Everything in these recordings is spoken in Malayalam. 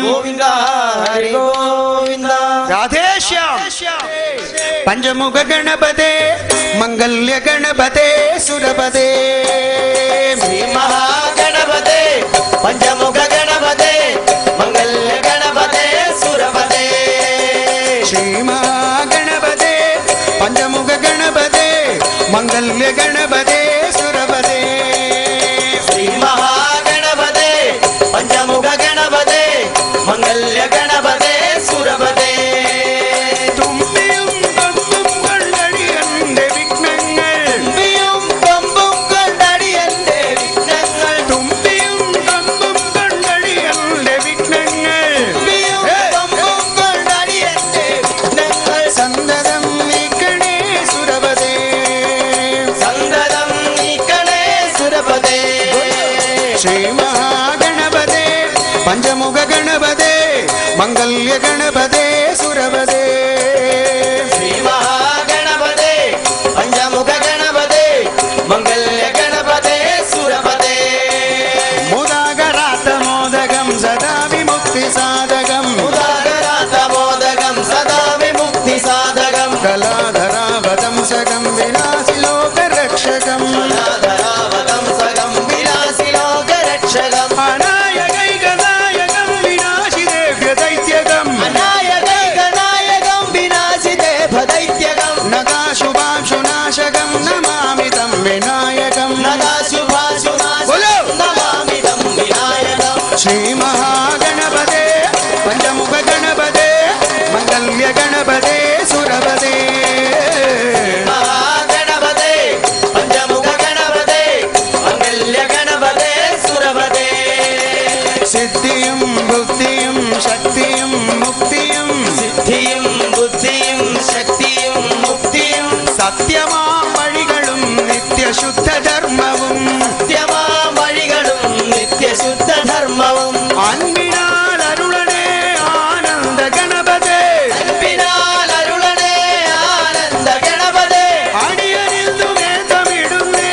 ಗೋವಿಂದ ಹರಿ ಗೋವಿಂದ. ರಾಧೇಶ್ಯಾಮ್. ಪಂಚಮುಖ ಗಣಪತೆ ಮಂಗಲ್ಯ ಗಣಪತೆ ಸುರಪತೆ. ಶ್ರೀ ಮಹಾಗಣಪತೆ ಪಂಚಮುಖ ಗಣಪತೆ ಮಂಗಲ್ಯ ಗಣಪತೆ ಸುರಪತೆ. ಶ್ರೀ ಮಹಾಗಣಪತೆ ಪಂಚಮುಖ ಗಣಪತೆ ಮಂಗಲ್ಯ ಗಣಪತೆ ಸುರಪತೆ. ಶ್ರೀ ಮಹಾಗಣಪತೆ ಪಂಚಮುಖ ಗಣಪತೆ ಮಂಗಲ್ಯ ಗಣಪತೆ ಸುರಪತೆ. തുമ്പിയും കൊമ്പും കൊണ്ടടിയന്റെ വിഘ്നങ്ങൾ. തുമ്പിയും കൊമ്പും കൊണ്ടടിയന്റെ വിഘ്നങ്ങൾ. തുമ്പിയും കൊമ്പും കൊണ്ടടിയന്റെ വിഘ്നങ്ങൾ. തുമ്പിയും കൊമ്പും കൊണ്ടടിയന്റെ വിഘ്നങ്ങൾ. സന്തതം നീക്കണേ സുരപതേ. സന്തതം നീക്കണേ സുരപതേ. ശ്രീ മഹാഗണപതേ പഞ്ചമുഖ ഗണപതേ ಮಂಗಲ್ಯ ಗಣಪತೆ ಸುರಪತೆ. ಶ್ರೀ ಮಹಾಗಣಪತೆ ಪಂಚಮುಖ ಗಣಪತೆ ಮಂಗಲ್ಯ ಗಣಪತೆ ಸುರಪತೆ. ಮುದಾಗರಾತ ಮೋದಗಂ ಸದಾ ವಿಮುಕ್ತಿ ಸಾಧಕಂ. ಮುದಾಗರಾತ ಮೋದಗಂ ಸದಾ ವಿಮುಕ್ತಿ ಸಾಧಕಂ. ಕಲಾಧರಾವತಂಸಕಂ ವಿಲಾಸಿ ಲೋಕ ರಕ್ಷಕಂ. ಕಲಾಧರಾವತಂಸಕಂ ವಿಲಾಸಿ ಲೋಕ ರಕ್ಷಕಂ. ಅನಾಯಕೈಕನಾಯಕಂ ವಿನಾಶಿ ದೇವ್ಯ ದೈತ್ಯಕಂ. ಅನಾಯಕೈಕನಾಯಕಂ ವಿನಾಶಿ ದೇವ ದೈತ್ಯಕಂ. ನಗಾಶುಭಾಂಶುನಾಶಕಂ ನಮಾಮಿ ತಂ ವಿನಾಯಕಂ. ನಗಾಶುಭಾಶುನಾಶಕಂ ನಮಾಮಿ ತಂ ವಿನಾಯಕಂ. ಶ್ರೀ ಮಹಾಗಣಪತೆ ಪಂಚಮುಖ ಗಣಪತೆ ಮಂಗಲ್ಯ ಗಣಪತೆ ಸುರಪತೆ. ಮಹಾಗಣಪತೆ ಪಂಚಮುಖ ಗಣಪತೆ ಮಂಗಲ್ಯ ಗಣಪತೆ ಸುರಪತೆ. സിദ്ധിയും ബുദ്ധിയും ശക്തിയും മുക്തിയും. സിദ്ധിയും ബുദ്ധിയും ശക്തിയും മുക്തിയും. സത്യമാം വഴികളും നിത്യശുദ്ധ ധർമ്മവും. സത്യമാം വഴികളും നിത്യശുദ്ധ ധർമ്മവും. അൻപിനാൽ അരുളണേ ആനന്ദ ഗണപതേ. അൻപിനാൽ അരുളണേ ആനന്ദ ഗണപതേ. അടിയനിൽ തുകേതമിടുന്നേ.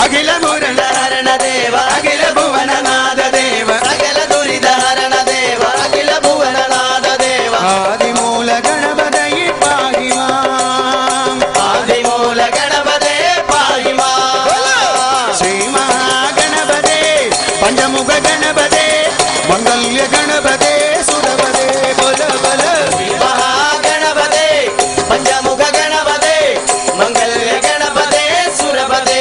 അഖില ഹരണ ദേവ അഖില ഭുവനനാഥ ദേവ. സകല ദുരിത ഹരണ ദേവ അഖില ഭുവനനാഥ ദേവ. ആദിമൂല ഗണപതയെ പാഹി മാം. ആദിമൂല ഗണപതേ പാഹി മാം. ശ്രീ മഹാഗണപതേ പഞ്ചമുഖ ഗണപതേ ಮಂಗಲ್ಯ ಗಣಪತೇ ಸುರಪತೇ. ಬಲ ಬಲ ಶ್ರೀ ಮಹಾಗಣಪತೆ ಪಂಚಮುಖ ಗಣಪತೆ ಮಂಗಲ್ಯ ಗಣಪತೆ ಸುರಪತೆ.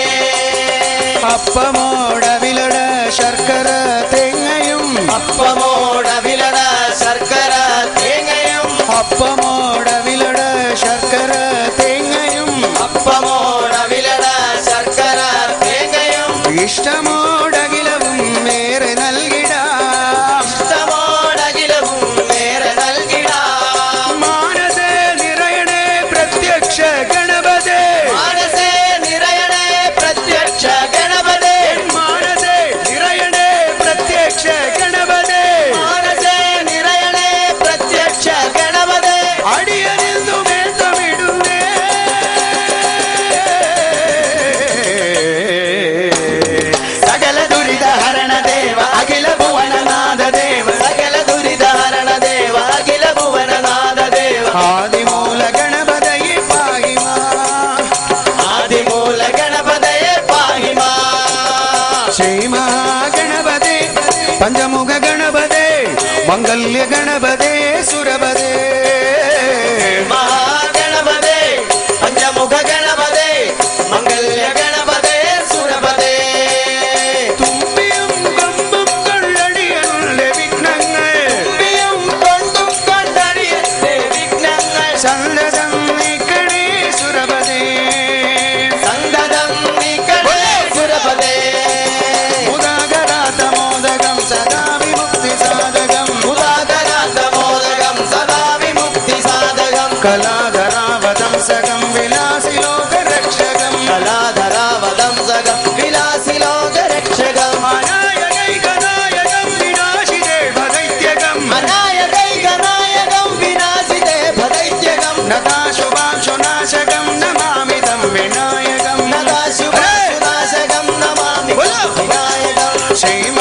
അപ്പമോട വിലട ശർക്കര തേങ്ങയും. അപ്പമോട വിലട ശർക്കര തേങ്ങയും. അപ്പമോട വിലട ശർക്കര തേങ്ങയും. അപ്പമോട വിലട ശർക്കര തേങ്ങയും. ഇഷ്ടമോടകിലവും മേറെ നൽകിടാം. ഇഷ്ടമോടകിലവും മേറെ നൽകിടാം. മാനസേ നിറയണേ പ്രത്യക്ഷ ഗണപതേ. മാനസേ നിറയണേ പ്രത്യക്ഷ ഗണപതേ. മാനസേ നിറയണേ പ്രത്യക്ഷ ഗണപതേ. മാനസേ നിറയണേ പ്രത്യക്ഷ ഗണപതേ. അടിയനിൽ തുകേതമിടുന്നേ. സകല ദുരിത ഹരണ ദേവ അഖില ഭുവനനാഥ ദേവ. സകല ദുരിത ഹരണ ദേവ അഖില ഭുവനനാഥ ദേവ. ആദിമൂല ഗണപതയെ പാഹി മാം. ആദിമൂല ഗണപതയെ പാഹി മാം. ശ്രീ മഹാഗണപതേ പഞ്ചമുഖ ഗണപതേ ಮಂಗಲ್ಯ ಗಣಪತೇ ಸುರಪತೇ. മഹാഗണപതേ പഞ്ചമുഖ ഗണപതേ മംഗല്യ ഗണപതേ സുരപതേ. തുമ്പിയും കൊമ്പും കൊള്ളടിയന്റെ വിഘ്നങ്ങൾ. തുമ്പിയും കൊണ്ടും കൊണ്ടടിയന്റെ വിഘ്നങ്ങൾ. സന്തതം നീക്കണേ സുരപതേ. സന്തതം നീക്കണേ സുരപതേ. മുദാകരാത മോദകം സദാ വിമുക്തി സാധകം. മുദാകരാത മോദകം സദാ വിമുക്തി സാധകം. കലാധരാവതംസകം വിലാസി ലോക രക്ഷകം. കലാധരാവതംസകം വിലാസി ലോക രക്ഷകം. അനായകൈകനായകം വിനാശി ദേവ ദൈത്യകം. അനായകൈകനായകം വിനാശി ദേവ ദൈത്യകം. നദാശുഭാംശുനാശകം നമാമി തം വിനായകം. നദാശുഭാശുനാശകം നമാമി श्रीम